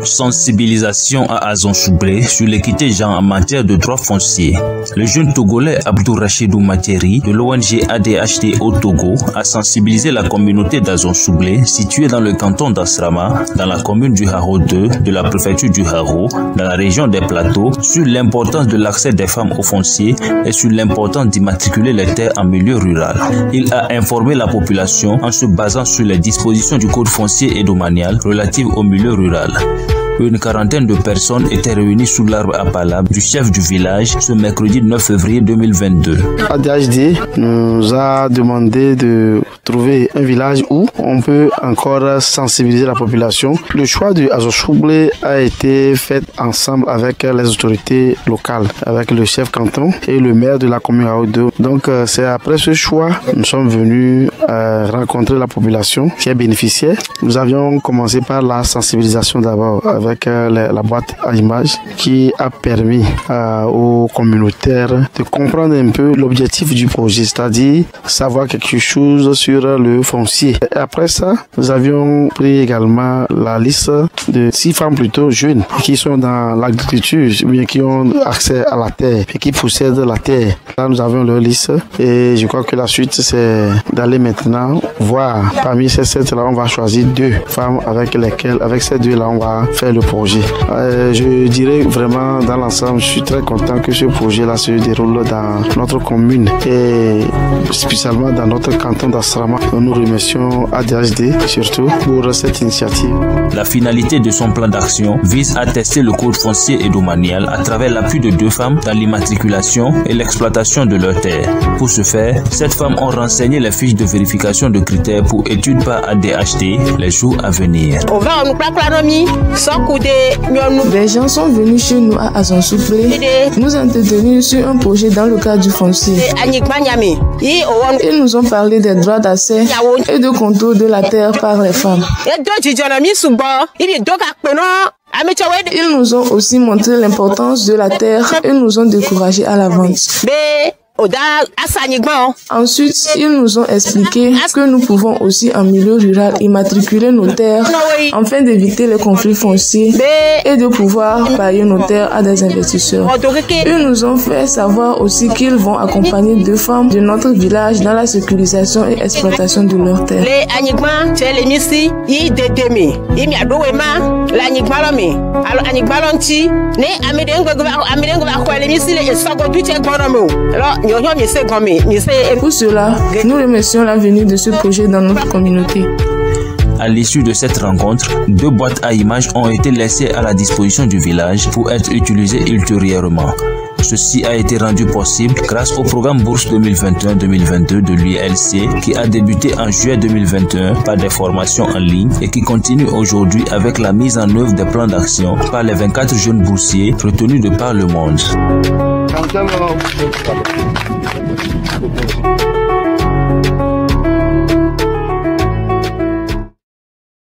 Sensibilisation à Azonsoublé sur l'équité genre en matière de droits fonciers. Le jeune Togolais Abdourachidou Matieri de l'ONG ADHD au Togo a sensibilisé la communauté d'Azonsoublé située dans le canton d'Asrama, dans la commune du Haro 2 de la préfecture du Haro, dans la région des Plateaux, sur l'importance de l'accès des femmes au foncier et sur l'importance d'immatriculer les terres en milieu rural. Il a informé la population en se basant sur les dispositions du code foncier et domanial relatives au milieu rural. Une quarantaine de personnes étaient réunies sous l'arbre à palabre du chef du village ce mercredi 9 février 2022. ADHD nous a demandé de trouver un village où on peut encore sensibiliser la population. Le choix du Azonsoublé a été fait ensemble avec les autorités locales, avec le chef canton et le maire de la commune Haro 2. Donc c'est après ce choix, nous sommes venus rencontrer la population qui est bénéficiaire. Nous avions commencé par la sensibilisation d'abord avec la boîte à images qui a permis aux communautaires de comprendre un peu l'objectif du projet, c'est-à-dire savoir quelque chose sur le foncier. Et après ça, nous avions pris également la liste de 6 femmes plutôt jeunes qui sont dans l'agriculture, bien qui ont accès à la terre et qui possèdent la terre. Là, nous avons leur liste et je crois que la suite, c'est d'aller maintenant voir parmi ces 7-là, on va choisir 2 femmes avec lesquelles, avec ces 2-là, on va faire le projet. Je dirais vraiment dans l'ensemble, je suis très content que ce projet-là se déroule dans notre commune et spécialement dans notre canton d'Asrama. Nous remercions ADHD surtout pour cette initiative. La finalité de son plan d'action vise à tester le code foncier et domanial à travers l'appui de 2 femmes dans l'immatriculation et l'exploitation de leurs terres. Pour ce faire, 7 femmes ont renseigné les fiches de vérification de critères pour études par ADHD les jours à venir. Des gens sont venus chez nous à Azonsoublé nous entretenir sur un projet dans le cadre du foncier. Ils nous ont parlé des droits d'accès et de contrôle de la terre par les femmes. Ils nous ont aussi montré l'importance de la terre et nous ont découragés à la vente. Ensuite, ils nous ont expliqué que nous pouvons aussi en milieu rural immatriculer nos terres afin d'éviter les conflits fonciers et de pouvoir parier nos terres à des investisseurs. Ils nous ont fait savoir aussi qu'ils vont accompagner 2 femmes de notre village dans la sécurisation et exploitation de leurs terres. Pour cela, nous remercions la venue de ce projet dans notre communauté. À l'issue de cette rencontre, 2 boîtes à images ont été laissées à la disposition du village pour être utilisées ultérieurement. Ceci a été rendu possible grâce au programme Bourse 2021-2022 de l'ULC qui a débuté en juillet 2021 par des formations en ligne et qui continue aujourd'hui avec la mise en œuvre des plans d'action par les 24 jeunes boursiers retenus de par le monde.